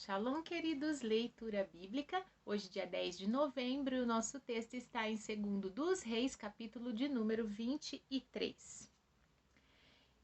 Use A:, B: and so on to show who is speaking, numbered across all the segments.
A: Shalom, queridos, leitura bíblica. Hoje, dia 10 de novembro, o nosso texto está em 2 Reis, capítulo de número 23.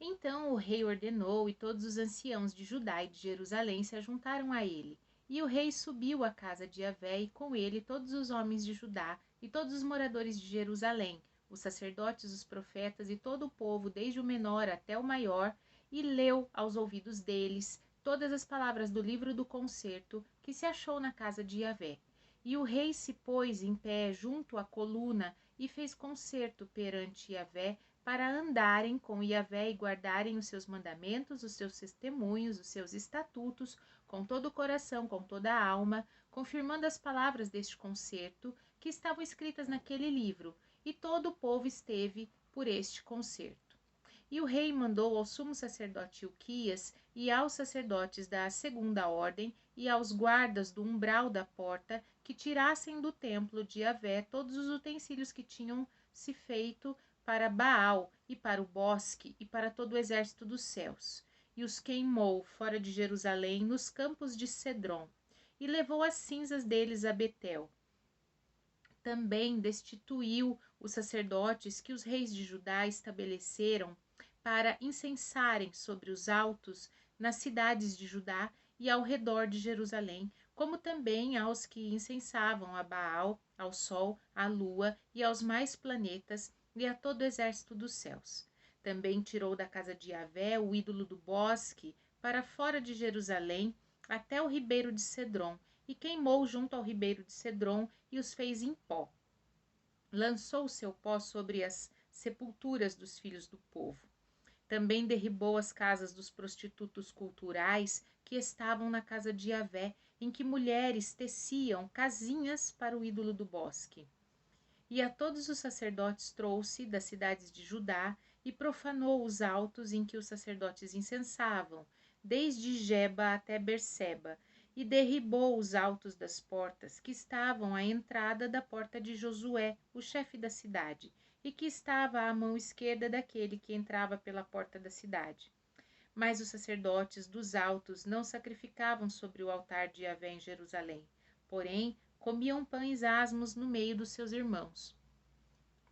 A: Então o rei ordenou e todos os anciãos de Judá e de Jerusalém se ajuntaram a ele. E o rei subiu à casa de Javé e com ele todos os homens de Judá e todos os moradores de Jerusalém, os sacerdotes, os profetas e todo o povo, desde o menor até o maior, e leu aos ouvidos deles todas as palavras do livro do concerto que se achou na casa de Javé. E o rei se pôs em pé junto à coluna e fez concerto perante Javé para andarem com Javé e guardarem os seus mandamentos, os seus testemunhos, os seus estatutos, com todo o coração, com toda a alma, confirmando as palavras deste concerto que estavam escritas naquele livro, e todo o povo esteve por este concerto. E o rei mandou ao sumo sacerdote Ilquias e aos sacerdotes da segunda ordem e aos guardas do umbral da porta que tirassem do templo de Javé todos os utensílios que tinham se feito para Baal e para o bosque e para todo o exército dos céus. E os queimou fora de Jerusalém nos campos de Cedron e levou as cinzas deles a Betel. Também destituiu os sacerdotes que os reis de Judá estabeleceram para incensarem sobre os altos nas cidades de Judá e ao redor de Jerusalém, como também aos que incensavam a Baal, ao sol, à lua e aos mais planetas e a todo o exército dos céus. Também tirou da casa de Javé o ídolo do bosque para fora de Jerusalém até o ribeiro de Cedron, e queimou junto ao ribeiro de Cedron e os fez em pó. Lançou o seu pó sobre as sepulturas dos filhos do povo. Também derribou as casas dos prostitutos culturais que estavam na casa de Javé, em que mulheres teciam casinhas para o ídolo do bosque. E a todos os sacerdotes trouxe das cidades de Judá e profanou os altos em que os sacerdotes incensavam, desde Geba até Berseba, e derribou os altos das portas que estavam à entrada da porta de Josué, o chefe da cidade, e que estava à mão esquerda daquele que entrava pela porta da cidade. Mas os sacerdotes dos altos não sacrificavam sobre o altar de Javé em Jerusalém, porém comiam pães asmos no meio dos seus irmãos.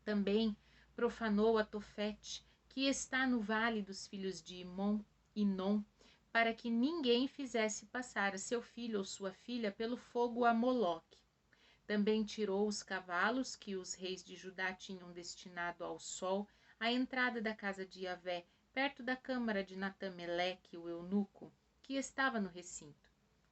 A: Também profanou a Tofete, que está no vale dos filhos de Inom, para que ninguém fizesse passar a seu filho ou sua filha pelo fogo a Moloque. Também tirou os cavalos que os reis de Judá tinham destinado ao sol à entrada da casa de Javé, perto da câmara de Natameleque, o eunuco, que estava no recinto.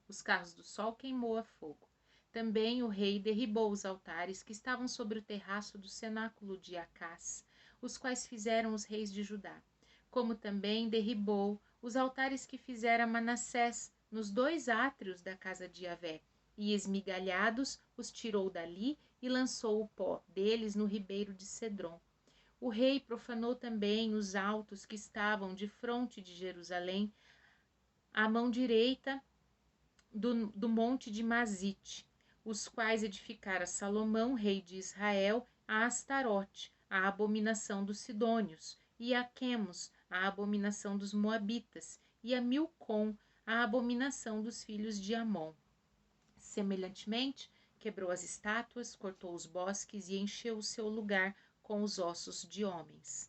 A: Os carros do sol queimou a fogo. Também o rei derribou os altares que estavam sobre o terraço do cenáculo de Acás, os quais fizeram os reis de Judá, como também derribou os altares que fizera Manassés nos 2 átrios da casa de Javé, e esmigalhados os tirou dali e lançou o pó deles no ribeiro de Cedron. O rei profanou também os altos que estavam de fronte de Jerusalém, à mão direita do monte de Mazite, os quais edificara Salomão, rei de Israel, a Astarote, a abominação dos sidônios, e a Quemos, a abominação dos moabitas, e a Milcom, a abominação dos filhos de Amon. Semelhantemente, quebrou as estátuas, cortou os bosques e encheu o seu lugar com os ossos de homens.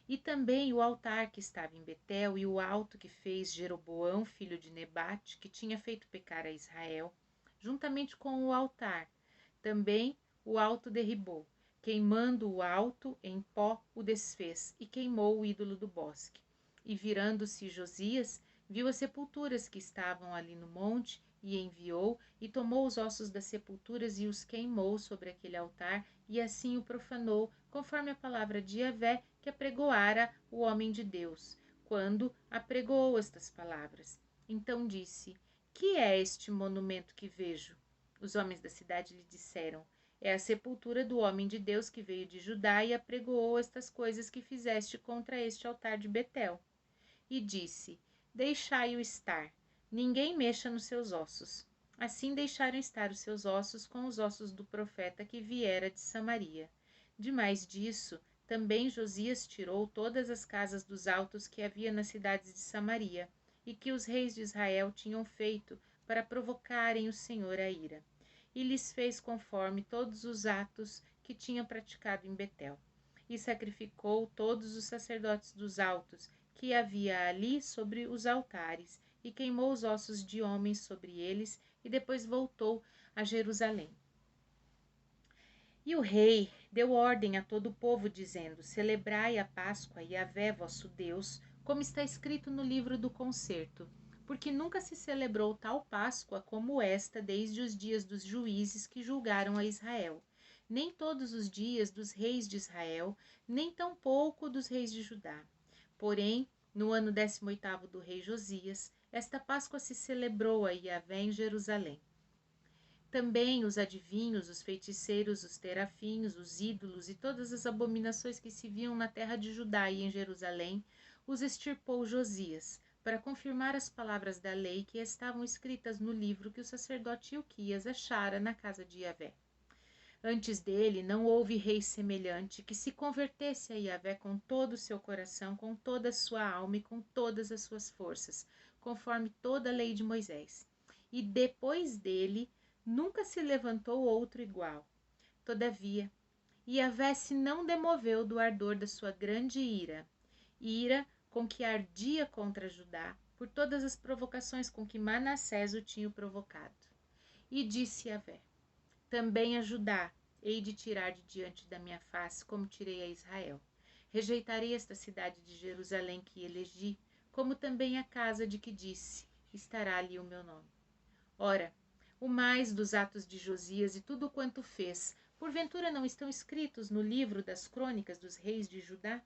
A: E também o altar que estava em Betel e o alto que fez Jeroboão, filho de Nebate, que tinha feito pecar a Israel, juntamente com o altar. Também o alto derribou, queimando o alto em pó o desfez e queimou o ídolo do bosque. E virando-se Josias, viu as sepulturas que estavam ali no monte e enviou e tomou os ossos das sepulturas e os queimou sobre aquele altar e assim o profanou, conforme a palavra de Javé que apregoara o homem de Deus, quando apregoou estas palavras. Então disse: Que é este monumento que vejo? Os homens da cidade lhe disseram: É a sepultura do homem de Deus que veio de Judá e apregoou estas coisas que fizeste contra este altar de Betel. E disse: Deixai-o estar, ninguém mexa nos seus ossos. Assim deixaram estar os seus ossos com os ossos do profeta que viera de Samaria. Demais disso, também Josias tirou todas as casas dos altos que havia nas cidades de Samaria, e que os reis de Israel tinham feito para provocarem o Senhor a ira. E lhes fez conforme todos os atos que tinha praticado em Betel. E sacrificou todos os sacerdotes dos altos que havia ali sobre os altares, e queimou os ossos de homens sobre eles, e depois voltou a Jerusalém. E o rei deu ordem a todo o povo, dizendo: celebrai a Páscoa e Yahvé vosso Deus, como está escrito no livro do concerto, porque nunca se celebrou tal Páscoa como esta desde os dias dos juízes que julgaram a Israel, nem todos os dias dos reis de Israel, nem tampouco dos reis de Judá. Porém, no ano 18º do rei Josias, esta Páscoa se celebrou a Yahvé em Jerusalém. Também os adivinhos, os feiticeiros, os terafins, os ídolos e todas as abominações que se viam na terra de Judá e em Jerusalém, os extirpou Josias, para confirmar as palavras da lei que estavam escritas no livro que o sacerdote Ilquias achara na casa de Yahvé. Antes dele não houve rei semelhante que se convertesse a Yahvé com todo o seu coração, com toda a sua alma e com todas as suas forças, conforme toda a lei de Moisés. E depois dele nunca se levantou outro igual. Todavia, Yahvé se não demoveu do ardor da sua grande ira com que ardia contra Judá, por todas as provocações com que Manassés o tinha provocado. E disse Yahvé: também a Judá hei de tirar de diante da minha face, como tirei a Israel. Rejeitarei esta cidade de Jerusalém que elegi, como também a casa de que disse: estará ali o meu nome. Ora, o mais dos atos de Josias e tudo quanto fez, porventura não estão escritos no livro das crônicas dos reis de Judá?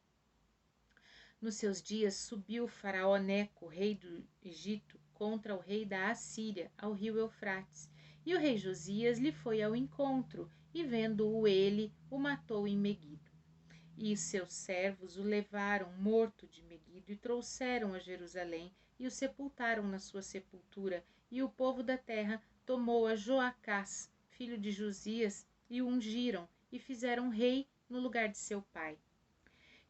A: Nos seus dias subiu Faraó Neco, rei do Egito, contra o rei da Assíria, ao rio Eufrates, e o rei Josias lhe foi ao encontro, e vendo-o ele, o matou em Meguido. E seus servos o levaram morto de Meguido e trouxeram a Jerusalém, e o sepultaram na sua sepultura, e o povo da terra tomou a Joacás, filho de Josias, e o ungiram, e fizeram rei no lugar de seu pai.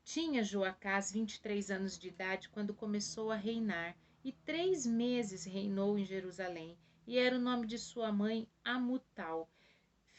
A: Tinha Joacás 23 anos de idade quando começou a reinar, e 3 meses reinou em Jerusalém, e era o nome de sua mãe Amutal,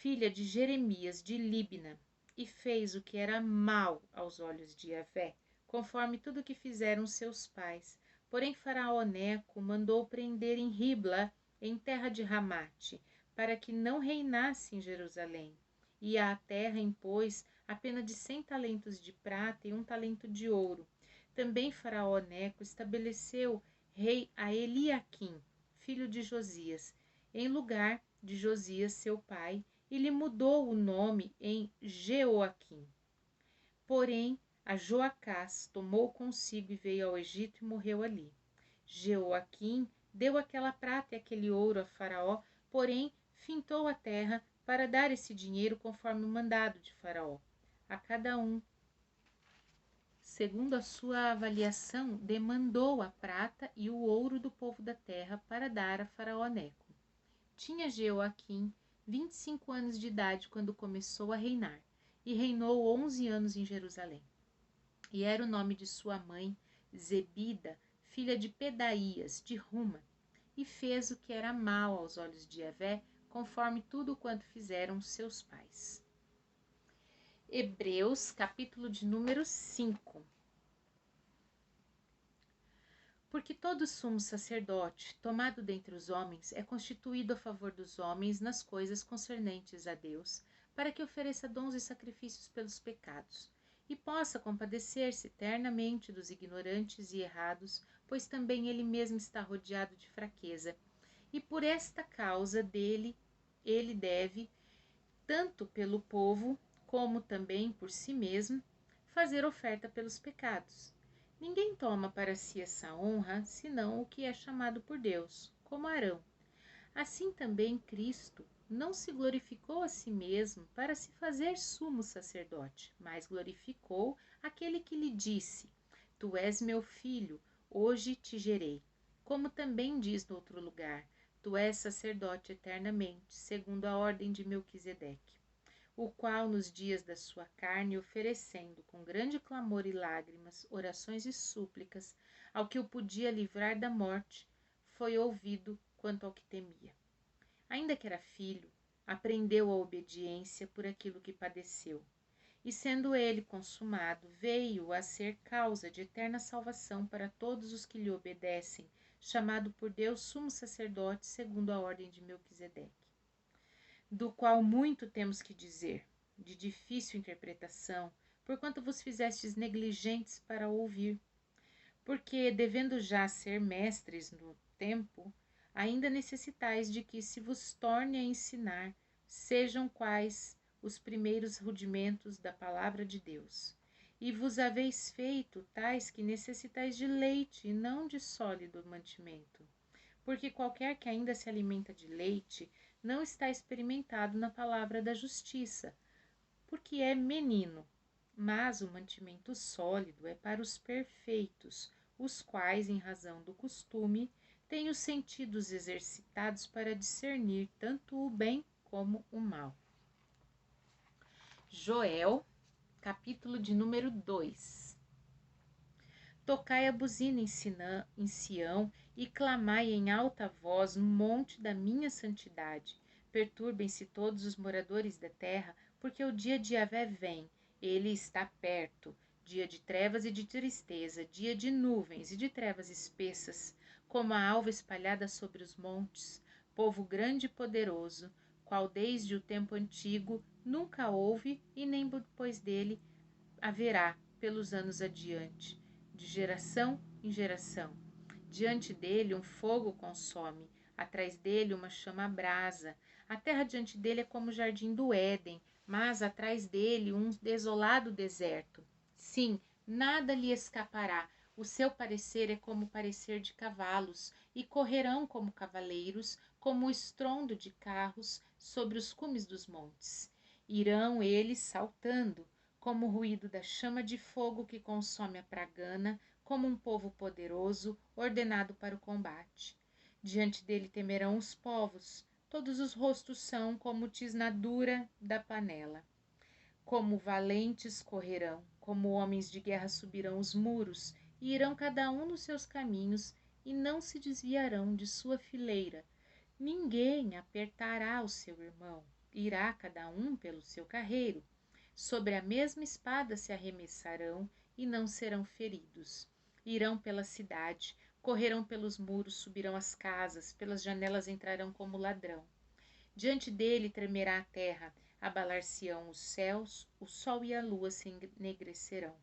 A: filha de Jeremias de Líbna, e fez o que era mal aos olhos de Yahvé, conforme tudo que fizeram seus pais. Porém Faraó Neco mandou prender em Ribla, em terra de Ramate, para que não reinasse em Jerusalém. E à terra impôs a pena de 100 talentos de prata e 1 talento de ouro. Também Faraó Neco estabeleceu rei a Eliaquim, filho de Josias, em lugar de Josias, seu pai, e lhe mudou o nome em Jeoaquim. Porém, a Joacás tomou consigo e veio ao Egito e morreu ali. Jeoaquim deu aquela prata e aquele ouro a Faraó, porém fintou a terra para dar esse dinheiro conforme o mandado de Faraó. A cada um, segundo a sua avaliação, demandou a prata e o ouro do povo da terra para dar a Faraó Neco. Tinha Jeoaquim 25 anos de idade quando começou a reinar, e reinou 11 anos em Jerusalém. E era o nome de sua mãe, Zebida, filha de Pedaías, de Ruma, e fez o que era mal aos olhos de Yahvé, conforme tudo quanto fizeram seus pais. Hebreus, capítulo de número 5. Porque todo sumo sacerdote, tomado dentre os homens, é constituído a favor dos homens nas coisas concernentes a Deus, para que ofereça dons e sacrifícios pelos pecados, e possa compadecer-se eternamente dos ignorantes e errados, pois também ele mesmo está rodeado de fraqueza. E por esta causa dele, ele deve, tanto pelo povo, como também por si mesmo, fazer oferta pelos pecados. Ninguém toma para si essa honra, senão o que é chamado por Deus, como Arão. Assim também Cristo não se glorificou a si mesmo para se fazer sumo sacerdote, mas glorificou aquele que lhe disse: Tu és meu filho, hoje te gerei. Como também diz no outro lugar: Tu és sacerdote eternamente, segundo a ordem de Melquisedeque, o qual nos dias da sua carne, oferecendo com grande clamor e lágrimas, orações e súplicas, ao que o podia livrar da morte, foi ouvido quanto ao que temia. Ainda que era filho, aprendeu a obediência por aquilo que padeceu. E sendo ele consumado, veio a ser causa de eterna salvação para todos os que lhe obedecem, chamado por Deus sumo sacerdote segundo a ordem de Melquisedeque, do qual muito temos que dizer, de difícil interpretação, porquanto vos fizestes negligentes para ouvir. Porque, devendo já ser mestres no tempo, ainda necessitais de que se vos torne a ensinar, sejam quais os primeiros rudimentos da palavra de Deus. E vos haveis feito tais que necessitais de leite e não de sólido mantimento. Porque qualquer que ainda se alimenta de leite não está experimentado na palavra da justiça, porque é menino. Mas o mantimento sólido é para os perfeitos, os quais, em razão do costume, têm os sentidos exercitados para discernir tanto o bem como o mal. Joel, capítulo de número 2. Tocai a buzina em Sião e clamai em alta voz no monte da minha santidade. Perturbem-se todos os moradores da terra, porque o dia de Yahvé vem, ele está perto. Dia de trevas e de tristeza, dia de nuvens e de trevas espessas, como a alva espalhada sobre os montes, povo grande e poderoso, qual desde o tempo antigo nunca houve e nem depois dele haverá pelos anos adiante, de geração em geração. Diante dele um fogo consome, atrás dele uma chama abrasa. A terra diante dele é como o jardim do Éden, mas atrás dele um desolado deserto. Sim, nada lhe escapará. O seu parecer é como o parecer de cavalos, e correrão como cavaleiros, como o estrondo de carros sobre os cumes dos montes. Irão eles saltando, como o ruído da chama de fogo que consome a pragana, como um povo poderoso, ordenado para o combate. Diante dele temerão os povos, todos os rostos são como tisnadura da panela. Como valentes correrão, como homens de guerra subirão os muros, e irão cada um nos seus caminhos, e não se desviarão de sua fileira. Ninguém apertará o seu irmão, irá cada um pelo seu carreiro. Sobre a mesma espada se arremessarão e não serão feridos. Irão pela cidade, correrão pelos muros, subirão as casas, pelas janelas entrarão como ladrão. Diante dele tremerá a terra, abalar-se-ão os céus, o sol e a lua se ennegrecerão.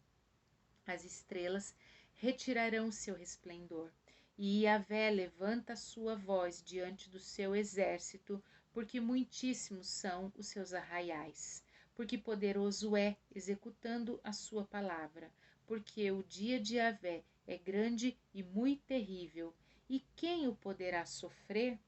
A: As estrelas retirarão seu resplendor, e Yahvé levanta a sua voz diante do seu exército, porque muitíssimos são os seus arraiais. Porque poderoso é, executando a sua palavra, porque o dia de Yahvé é grande e muito terrível, e quem o poderá sofrer?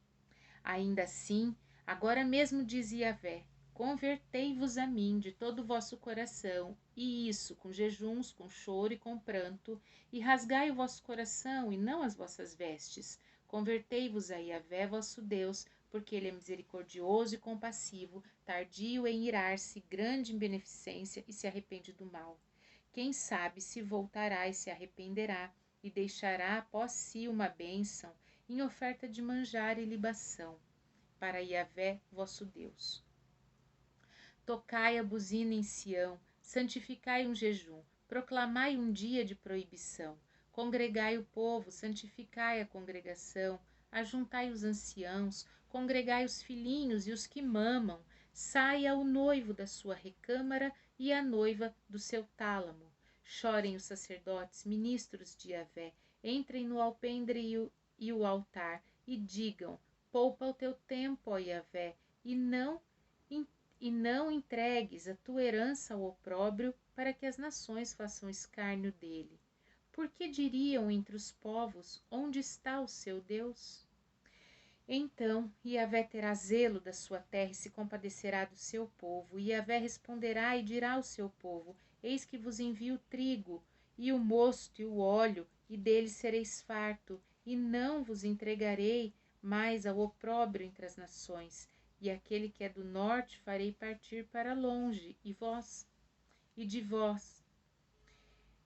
A: Ainda assim, agora mesmo diz Yahvé, convertei-vos a mim de todo o vosso coração, e isso com jejuns, com choro e com pranto, e rasgai o vosso coração e não as vossas vestes. Convertei-vos a Yahvé vosso Deus, porque ele é misericordioso e compassivo, tardio em irar-se, grande em beneficência e se arrepende do mal. Quem sabe se voltará e se arrependerá, e deixará após si uma bênção, em oferta de manjar e libação, para Yahvé vosso Deus. Tocai a buzina em Sião, santificai um jejum, proclamai um dia de proibição, congregai o povo, santificai a congregação, ajuntai os anciãos, congregai os filhinhos e os que mamam, saia o noivo da sua recâmara e a noiva do seu tálamo. Chorem os sacerdotes, ministros de Yahvé, entrem no alpendre e o altar, e digam, poupa o teu tempo, ó Yahvé, e não entregues a tua herança ao opróbrio, para que as nações façam escárnio dele. Por que diriam entre os povos, onde está o seu Deus? Então Yahvé terá zelo da sua terra e se compadecerá do seu povo. E Yahvé responderá e dirá ao seu povo, eis que vos envio o trigo, e o mosto e o óleo, e deles sereis farto, e não vos entregarei mais ao opróbrio entre as nações. E aquele que é do norte farei partir para longe, e de vós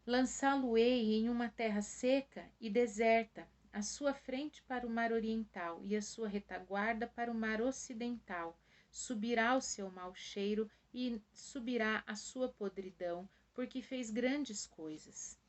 A: lançá-lo-ei em uma terra seca e deserta, a sua frente para o mar oriental e a sua retaguarda para o mar ocidental. Subirá o seu mau cheiro e subirá a sua podridão, porque fez grandes coisas.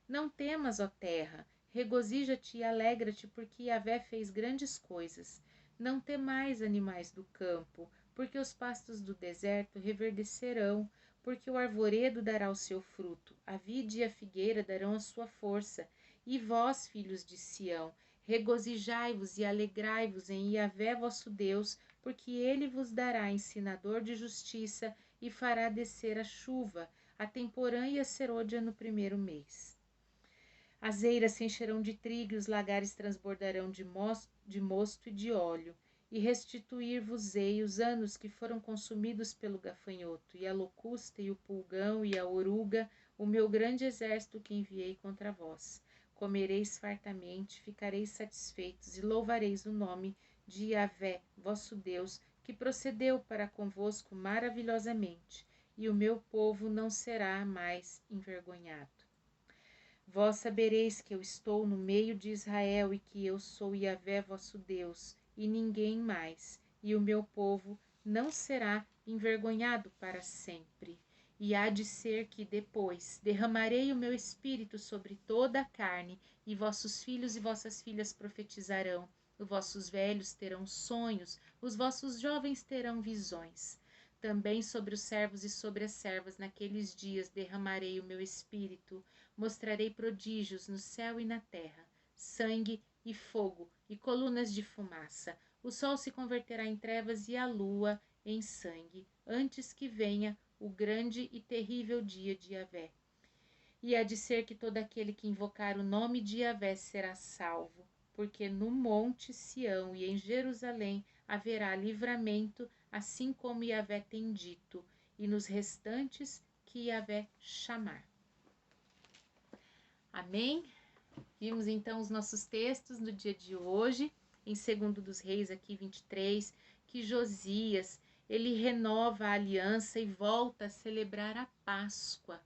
A: Não temas, ó terra, regozija-te e alegra-te, porque Yahvé fez grandes coisas. Não temais, animais do campo, porque os pastos do deserto reverdecerão, porque o arvoredo dará o seu fruto, a vide e a figueira darão a sua força. E vós, filhos de Sião, regozijai-vos e alegrai-vos em Yahvé vosso Deus, porque ele vos dará ensinador de justiça e fará descer a chuva, a temporã e a serôdia no primeiro mês. As eiras se encherão de trigo e os lagares transbordarão de mosto e de óleo, e restituir-vos-ei os anos que foram consumidos pelo gafanhoto, e a locusta, e o pulgão, e a oruga, o meu grande exército que enviei contra vós. Comereis fartamente, ficareis satisfeitos, e louvareis o nome de Yahvé, vosso Deus, que procedeu para convosco maravilhosamente, e o meu povo não será mais envergonhado. Vós sabereis que eu estou no meio de Israel e que eu sou Yahvé vosso Deus, e ninguém mais, e o meu povo não será envergonhado para sempre. E há de ser que depois derramarei o meu espírito sobre toda a carne, e vossos filhos e vossas filhas profetizarão, os vossos velhos terão sonhos, os vossos jovens terão visões. Também sobre os servos e sobre as servas naqueles dias derramarei o meu espírito, mostrarei prodígios no céu e na terra, sangue e fogo e colunas de fumaça. O sol se converterá em trevas e a lua em sangue, antes que venha o grande e terrível dia de Yahvé. E há de ser que todo aquele que invocar o nome de Yahvé será salvo, porque no monte Sião e em Jerusalém haverá livramento, assim como Yahvé tem dito, e nos restantes que Yahvé chamar. Amém? Vimos então os nossos textos no dia de hoje, em 2 dos Reis aqui 23, que Josias, ele renova a aliança e volta a celebrar a Páscoa.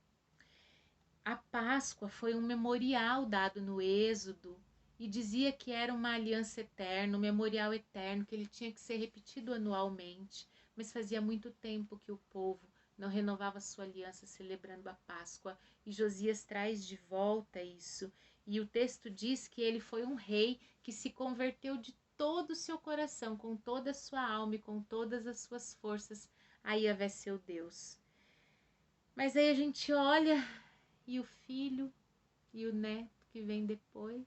A: A Páscoa foi um memorial dado no Êxodo e dizia que era uma aliança eterna, um memorial eterno, que ele tinha que ser repetido anualmente, mas fazia muito tempo que o povo não renovava sua aliança celebrando a Páscoa, e Josias traz de volta isso. E o texto diz que ele foi um rei que se converteu de todo o seu coração, com toda a sua alma e com todas as suas forças a Yahvé seu Deus. Mas aí a gente olha e o filho e o neto que vem depois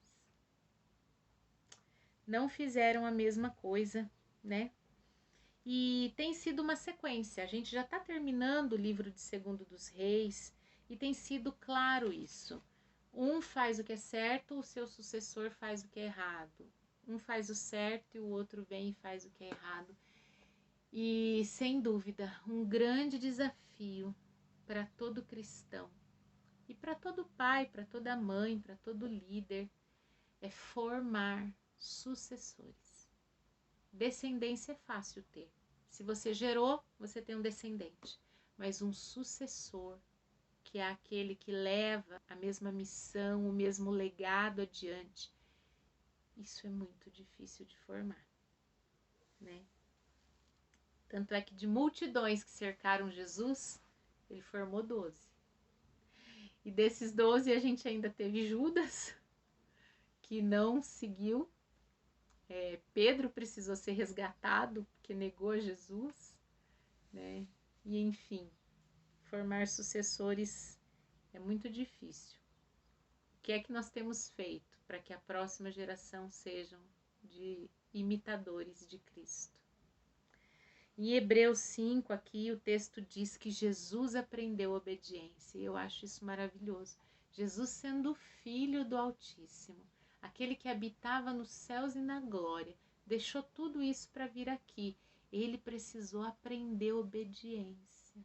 A: não fizeram a mesma coisa, né? E tem sido uma sequência. A gente já está terminando o livro de 2 dos Reis e tem sido claro isso. Um faz o que é certo, o seu sucessor faz o que é errado. Um faz o certo e o outro vem e faz o que é errado. E, sem dúvida, um grande desafio para todo cristão e para todo pai, para toda mãe, para todo líder é formar sucessores. Descendência é fácil ter. Se você gerou, você tem um descendente. Mas um sucessor, que é aquele que leva a mesma missão, o mesmo legado adiante, isso é muito difícil de formar, né? Tanto é que de multidões que cercaram Jesus, ele formou 12. E desses 12 a gente ainda teve Judas, que não seguiu. Pedro precisou ser resgatado, porque negou a Jesus, né? E enfim, formar sucessores é muito difícil. O que é que nós temos feito para que a próxima geração sejam de imitadores de Cristo? Em Hebreus 5, aqui o texto diz que Jesus aprendeu obediência, e eu acho isso maravilhoso. Jesus sendo filho do Altíssimo, aquele que habitava nos céus e na glória, deixou tudo isso para vir aqui. Ele precisou aprender obediência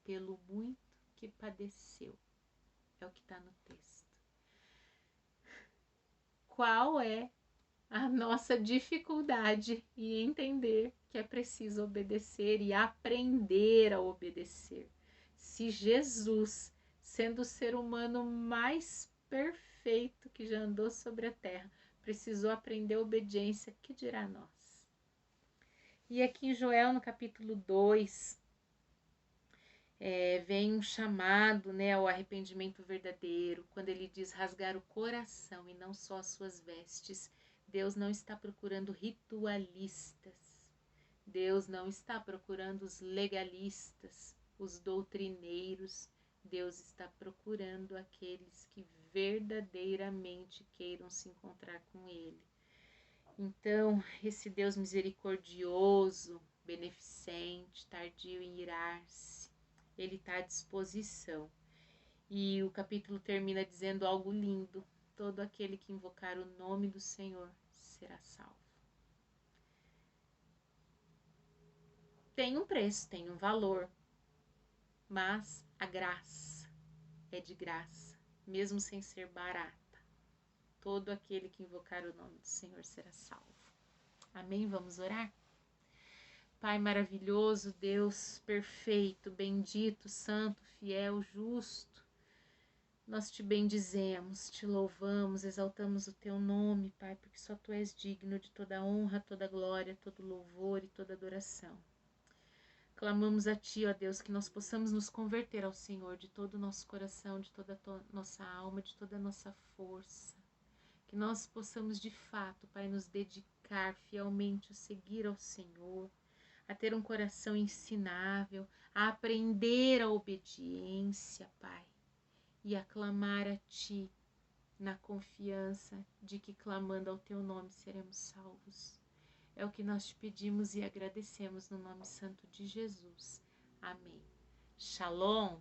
A: pelo muito que padeceu. É o que está no texto. Qual é a nossa dificuldade em entender que é preciso obedecer e aprender a obedecer? Se Jesus, sendo o ser humano mais perfeito que já andou sobre a terra, precisou aprender obediência, que dirá nós? E aqui em Joel, no capítulo 2, vem um chamado, né, ao arrependimento verdadeiro, quando ele diz rasgar o coração e não só as suas vestes. Deus não está procurando ritualistas, Deus não está procurando os legalistas, os doutrineiros. Deus está procurando aqueles que verdadeiramente queiram se encontrar com Ele. Então, esse Deus misericordioso, beneficente, tardio em irar-se, Ele está à disposição. E o capítulo termina dizendo algo lindo: todo aquele que invocar o nome do Senhor será salvo. Tem um preço, tem um valor, mas a graça é de graça, mesmo sem ser barata. Todo aquele que invocar o nome do Senhor será salvo. Amém? Vamos orar? Pai maravilhoso, Deus perfeito, bendito, santo, fiel, justo, nós te bendizemos, te louvamos, exaltamos o teu nome, Pai, porque só tu és digno de toda honra, toda glória, todo louvor e toda adoração. Clamamos a Ti, ó Deus, que nós possamos nos converter ao Senhor de todo o nosso coração, de toda a nossa alma, de toda a nossa força. Que nós possamos de fato, Pai, nos dedicar fielmente a seguir ao Senhor, a ter um coração ensinável, a aprender a obediência, Pai, e a clamar a Ti na confiança de que clamando ao Teu nome seremos salvos. É o que nós te pedimos e agradecemos no nome santo de Jesus. Amém. Shalom!